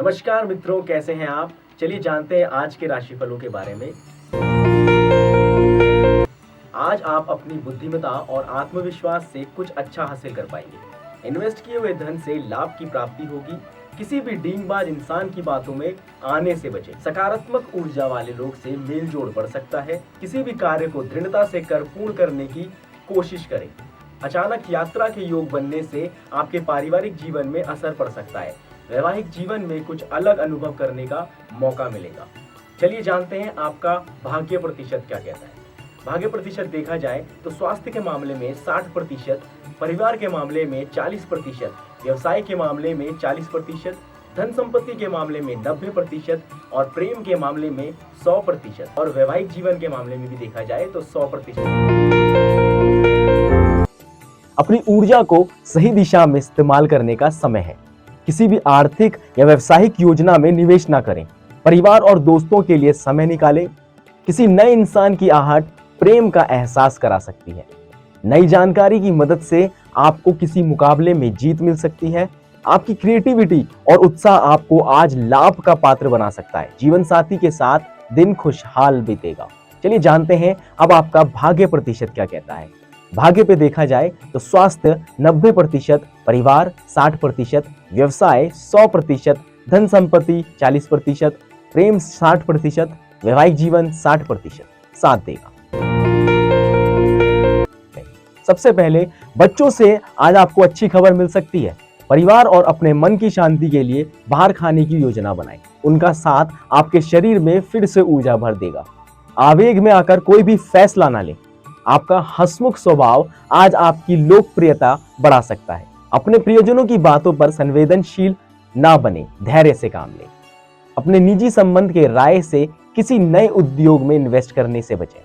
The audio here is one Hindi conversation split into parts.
नमस्कार मित्रों, कैसे हैं आप। चलिए जानते हैं आज के राशिफलों के बारे में। आज आप अपनी बुद्धिमत्ता और आत्मविश्वास से कुछ अच्छा हासिल कर पाएंगे। इन्वेस्ट किए हुए धन से लाभ की प्राप्ति होगी। किसी भी डींगबाज इंसान की बातों में आने से बचें। सकारात्मक ऊर्जा वाले लोग से मेल जोड़ बढ़ सकता है। किसी भी कार्य को दृढ़ता से कर पूर्ण करने की कोशिश करें। अचानक यात्रा के योग बनने से आपके पारिवारिक जीवन में असर पड़ सकता है। वैवाहिक जीवन में कुछ अलग अनुभव करने का मौका मिलेगा। चलिए जानते हैं आपका भाग्य प्रतिशत क्या कहता है। भाग्य प्रतिशत देखा जाए तो स्वास्थ्य के मामले में 60%, परिवार के मामले में 40%, व्यवसाय के मामले में 40%, धन संपत्ति के मामले में 90% और प्रेम के मामले में 100% और वैवाहिक जीवन के मामले में भी देखा जाए तो 100%। अपनी ऊर्जा को सही दिशा में इस्तेमाल करने का समय है। किसी भी आर्थिक या व्यावसायिक योजना में निवेश ना करें। परिवार और दोस्तों के लिए समय निकालें। किसी नए इंसान की आहट प्रेम का एहसास करा सकती है। नई जानकारी की मदद से आपको किसी मुकाबले में जीत मिल सकती है। आपकी क्रिएटिविटी और उत्साह आपको आज लाभ का पात्र बना सकता है। जीवन साथी के साथ दिन खुशहाल बीतेगा। चलिए जानते हैं अब आपका भाग्य प्रतिशत क्या कहता है। भाग्य पे देखा जाए तो स्वास्थ्य 90%, परिवार 60%, व्यवसाय 100%, धन संपत्ति 40%, प्रेम 60%, वैवाहिक जीवन 60% साथ देगा। सबसे पहले बच्चों से आज आपको अच्छी खबर मिल सकती है। परिवार और अपने मन की शांति के लिए बाहर खाने की योजना बनाएं। उनका साथ आपके शरीर में फिर से ऊर्जा भर देगा। आवेग में आकर कोई भी फैसला ना लें। आपका हंसमुख स्वभाव आज आपकी लोकप्रियता बढ़ा सकता है। अपने प्रियजनों की बातों पर संवेदनशील ना बने, धैर्य से काम लें। अपने निजी संबंध के राय से किसी नए उद्योग में इन्वेस्ट करने से बचें।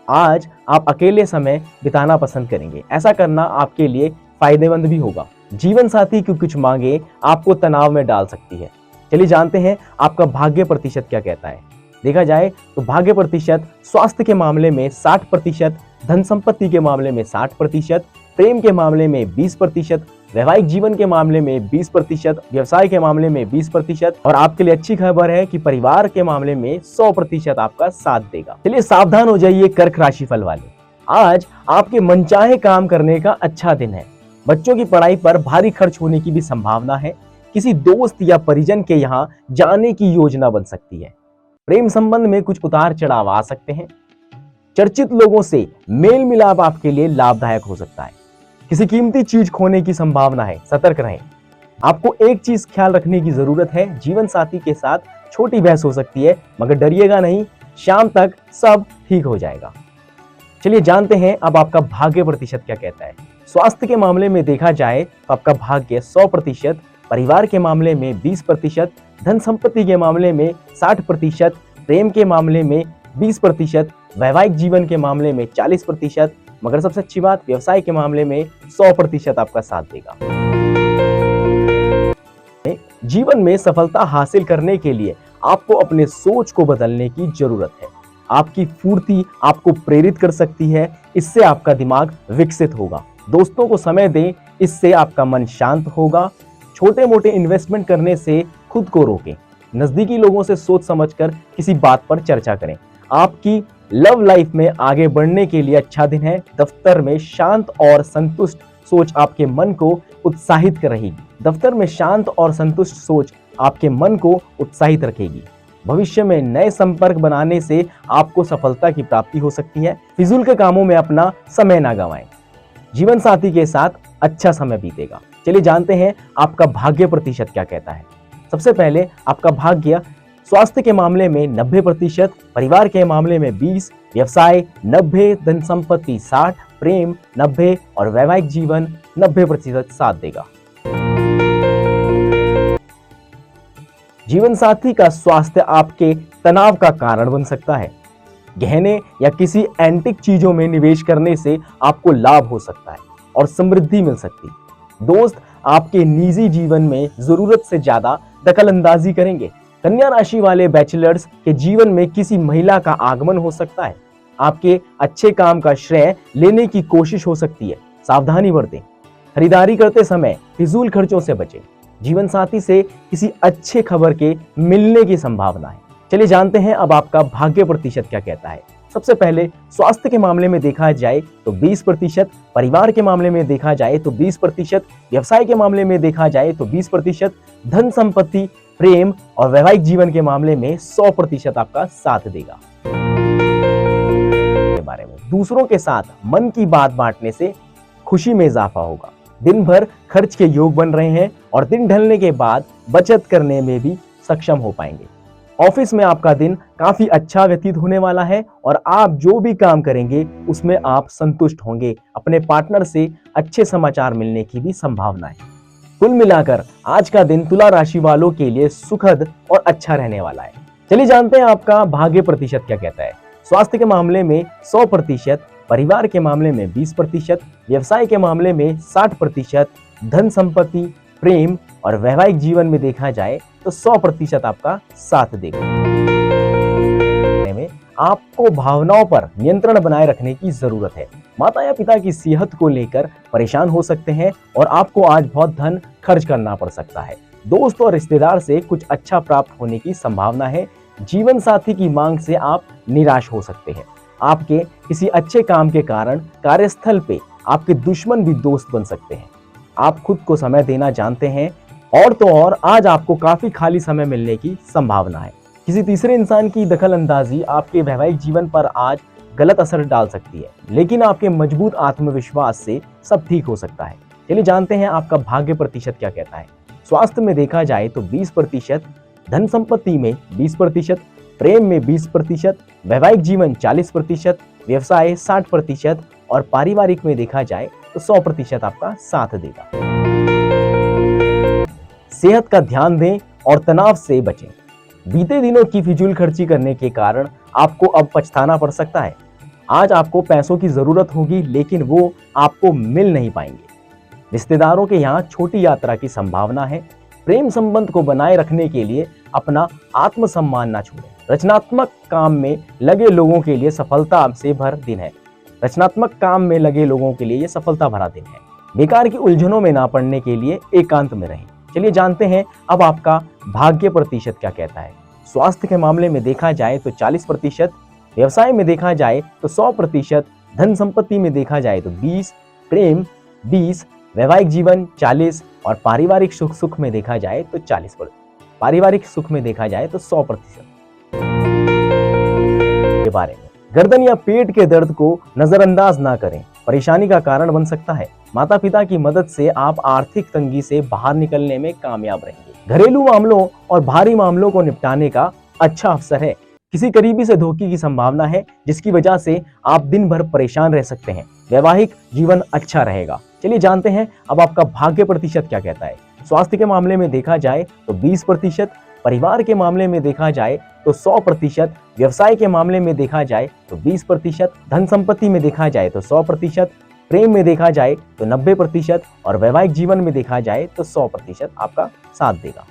आज आप अकेले समय बिताना पसंद करेंगे। ऐसा करना आपके लिए फायदेमंद भी होगा। जीवन साथी की कुछ मांगे आपको तनाव में डाल सकती है। चलिए जानते हैं आपका भाग्य प्रतिशत क्या कहता है। देखा जाए तो भाग्य प्रतिशत स्वास्थ्य के मामले में 60%, धन संपत्ति के मामले में 60%, प्रेम के मामले में 20%, वैवाहिक जीवन के मामले में 20%, व्यवसाय के मामले में 20% और आपके लिए अच्छी खबर है कि परिवार के मामले में 100% आपका साथ देगा। चलिए सावधान हो जाइए कर्क राशिफल वाले। आज आपके मनचाहे काम करने का अच्छा दिन है। बच्चों की पढ़ाई पर भारी खर्च होने की भी संभावना है। किसी दोस्त या परिजन के यहाँ जाने की योजना बन सकती है। प्रेम संबंध में कुछ उतार चढ़ाव आ सकते हैं। चर्चित लोगों से मेल मिलाप आपके लिए लाभदायक हो सकता है। किसी कीमती चीज खोने की संभावना है, सतर्क रहें। आपको एक चीज ख्याल रखने की जरूरत है, जीवन साथी के साथ छोटी बहस हो सकती है, मगर डरिएगा नहीं, शाम तक सब ठीक हो जाएगा। चलिए जानते हैं अब आपका भाग्य प्रतिशत क्या कहता है। स्वास्थ्य के मामले में देखा जाए तो आपका भाग्य 100%, परिवार के मामले में 20%, धन संपत्ति के मामले में 60%, प्रेम के मामले में 20%, वैवाहिक जीवन के मामले में 40%, मगर सबसे अच्छी बात व्यवसाय के मामले में 100% आपका साथ देगा। जीवन में सफलता हासिल करने के लिए आपको अपने सोच को बदलने की जरूरत है। आपकी फुर्ती आपको प्रेरित कर सकती है। इससे आपका दिमाग विकसित होगा। दोस्तों को समय दें, इससे आपका मन शांत होगा। छोटे मोटे इन्वेस्टमेंट करने से खुद को रोकें। नजदीकी लोगों से सोच समझकर किसी बात पर चर्चा करें। आपकी लव लाइफ में आगे बढ़ने के लिए अच्छा दिन है। दफ्तर में शांत और संतुष्ट सोच आपके मन को उत्साहित कर रहेगी। दफ्तर में शांत और संतुष्ट सोच आपके मन को उत्साहित रखेगी। भविष्य में नए संपर्क बनाने से आपको सफलता की प्राप्ति हो सकती है। फिजूल के कामों में अपना समय ना गंवाएं। जीवन साथी के साथ अच्छा समय बीतेगा। चलिए जानते हैं आपका भाग्य प्रतिशत क्या कहता है। सबसे पहले आपका भाग्य स्वास्थ्य के मामले में 90%, परिवार के मामले में 20%, व्यवसाय 90%, धन संपत्ति 60%, प्रेम 90% और वैवाहिक जीवन 90% साथ देगा। जीवन साथी का स्वास्थ्य आपके तनाव का कारण बन सकता है। गहने या किसी एंटिक चीजों में निवेश करने से आपको लाभ हो सकता है और समृद्धि मिल सकती है। दोस्त आपके निजी जीवन में जरूरत से ज्यादा दखल अंदाजी करेंगे। कन्या राशि वाले बैचलर्स के जीवन में किसी महिला का आगमन हो सकता है। आपके अच्छे काम का श्रेय लेने की कोशिश हो सकती है। सावधानी बरतें। खरीदारी करते समय फिजूल खर्चों से बचें। जीवन साथी से किसी अच्छे खबर के मिलने की संभावना है। चलिए जानते हैं अब आपका भाग्य प्रतिशत क्या कहता है। सबसे पहले स्वास्थ्य के मामले में देखा जाए तो 20%, परिवार के मामले में देखा जाए तो 20%, व्यवसाय के मामले में देखा जाए तो 20%, धन संपत्ति, प्रेम और वैवाहिक जीवन के मामले में 100% आपका साथ देगा। के बारे में दूसरों के साथ मन की बात बांटने से खुशी में इजाफा होगा। दिन भर खर्च के योग बन रहे हैं और दिन ढलने के बाद बचत करने में भी सक्षम हो पाएंगे। ऑफिस में आपका दिन काफी अच्छा व्यतीत होने वाला है और आप जो भी काम करेंगे उसमें आप संतुष्ट होंगे। अपने पार्टनर से अच्छे समाचार मिलने की भी संभावना है। कुल मिलाकर आज का दिन तुला राशि वालों के लिए सुखद और अच्छा रहने वाला है। चलिए जानते हैं आपका भाग्य प्रतिशत क्या कहता है। स्वास्थ्य के मामले में 100%, परिवार के मामले में 20%, व्यवसाय के मामले में 60%, धन संपत्ति, प्रेम और वैवाहिक जीवन में देखा जाए तो 100% आपका साथ देगा। में आपको भावनाओं पर नियंत्रण बनाए रखने की जरूरत है। माता या पिता की सेहत को लेकर परेशान हो सकते हैं और आपको आज बहुत धन खर्च करना पड़ सकता है। दोस्त और रिश्तेदार से कुछ अच्छा प्राप्त होने की संभावना है। जीवन साथी की मांग से आप निराश हो सकते हैं। आपके किसी अच्छे काम के कारण कार्यस्थल पे आपके दुश्मन भी दोस्त बन सकते हैं। आप खुद को समय देना जानते हैं और तो और आज आपको काफी खाली समय मिलने की संभावना है। किसी तीसरे इंसान की दखल अंदाजी आपके वैवाहिक जीवन पर आज गलत असर डाल सकती है, लेकिन आपके मजबूत आत्मविश्वास से सब ठीक हो सकता है। चलिए जानते हैं आपका भाग्य प्रतिशत क्या कहता है। स्वास्थ्य में देखा जाए तो 20%, धन संपत्ति में 20%, प्रेम में 20%, वैवाहिक जीवन 40%, व्यवसाय 60% और पारिवारिक में देखा जाए तो 100% आपका साथ देगा। सेहत का ध्यान दें और तनाव से बचें। बीते दिनों की फिजूल खर्ची करने के कारण आपको अब पछताना पड़ सकता है। आज आपको पैसों की जरूरत होगी लेकिन वो आपको मिल नहीं पाएंगे। रिश्तेदारों के यहाँ छोटी यात्रा की संभावना है। प्रेम संबंध को बनाए रखने के लिए अपना आत्मसम्मान ना छोड़ें। रचनात्मक काम में लगे लोगों के लिए सफलता से भर दिन है। रचनात्मक काम में लगे लोगों के लिए ये सफलता भरा दिन है। बेकार की उलझनों में ना पड़ने के लिए एकांत में रहें। चलिए जानते हैं अब आपका भाग्य प्रतिशत क्या कहता है। स्वास्थ्य के मामले में देखा जाए तो 40%, व्यवसाय में देखा जाए तो 100%, धन संपत्ति में देखा जाए तो 20%, प्रेम 20%, वैवाहिक जीवन 40% और पारिवारिक सुख में देखा जाए तो 40%। पारिवारिक सुख में देखा जाए तो 100%। के बारे में गर्दन या पेट के दर्द को नजरअंदाज ना करें, परेशानी का कारण बन सकता है। माता पिता की मदद से आप आर्थिक तंगी से बाहर निकलने में कामयाब रहेंगे। घरेलू मामलों और भारी मामलों को निपटाने का अच्छा अवसर है। किसी करीबी से धोखे की संभावना है जिसकी वजह से आप दिन भर परेशान रह सकते हैं। वैवाहिक जीवन अच्छा रहेगा। चलिए जानते हैं अब आपका भाग्य प्रतिशत क्या कहता है। स्वास्थ्य के मामले में देखा जाए तो 20%, परिवार के मामले में देखा जाए तो 100%, व्यवसाय के मामले में देखा जाए तो 20%, धन संपत्ति में देखा जाए तो 100%, प्रेम में देखा जाए तो 90% और वैवाहिक जीवन में देखा जाए तो 100% आपका साथ देगा।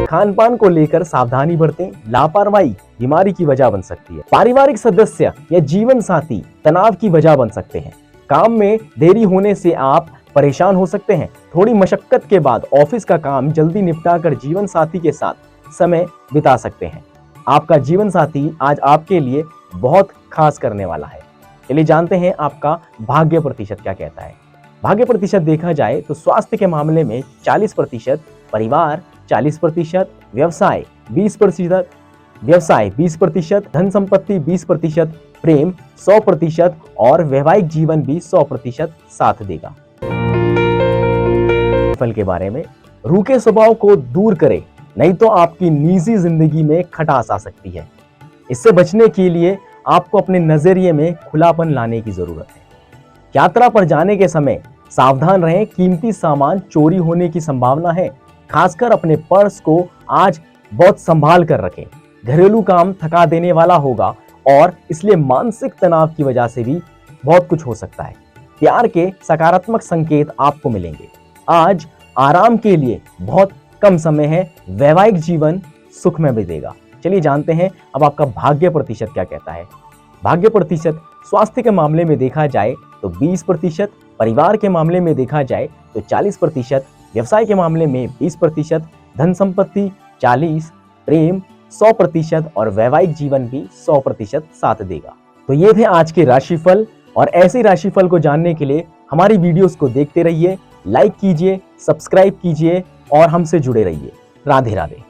खान पान को लेकर सावधानी बरतें, लापरवाही बीमारी की वजह बन सकती है। पारिवारिक सदस्य या जीवन साथी तनाव की वजह बन सकते हैं। काम में देरी होने से आप परेशान हो सकते हैं। थोड़ी मशक्कत के बाद ऑफिस का काम जल्दी निपटाकर जीवन साथी के साथ समय बिता सकते हैं। आपका जीवन साथी आज आपके लिए बहुत खास करने वाला है। चलिए जानते हैं आपका भाग्य प्रतिशत क्या कहता है। भाग्य प्रतिशत देखा जाए तो स्वास्थ्य के मामले में 40%, परिवार 40%, व्यवसाय 20%, धन संपत्ति 20%, प्रेम 100% और वैवाहिक जीवन भी 100% साथ देगा। फल के बारे में रूखे स्वभाव को दूर करें, नहीं तो आपकी निजी जिंदगी में खटास आ सकती है। इससे बचने के लिए आपको अपने नजरिए में खुलापन लाने की जरूरत है। यात्रा पर जाने के समय सावधान रहें, कीमती सामान चोरी होने की संभावना है। खासकर अपने पर्स को आज बहुत संभाल कर रखें। घरेलू काम थका देने वाला होगा और इसलिए मानसिक तनाव की वजह से भी बहुत कुछ हो सकता है। प्यार के सकारात्मक संकेत आपको मिलेंगे। आज आराम के लिए बहुत कम समय है। वैवाहिक जीवन सुख में बीतेगा। चलिए जानते हैं अब आपका भाग्य प्रतिशत क्या कहता है। भाग्य प्रतिशत स्वास्थ्य के मामले में देखा जाए तो 20%, परिवार के मामले में देखा जाए तो 40%, व्यवसाय के मामले में 20%, धन संपत्ति 40%, प्रेम 100% और वैवाहिक जीवन भी 100% साथ देगा। तो ये थे आज के राशिफल, और ऐसे राशिफल को जानने के लिए हमारी वीडियोस को देखते रहिए, लाइक कीजिए, सब्सक्राइब कीजिए और हमसे जुड़े रहिए। राधे राधे।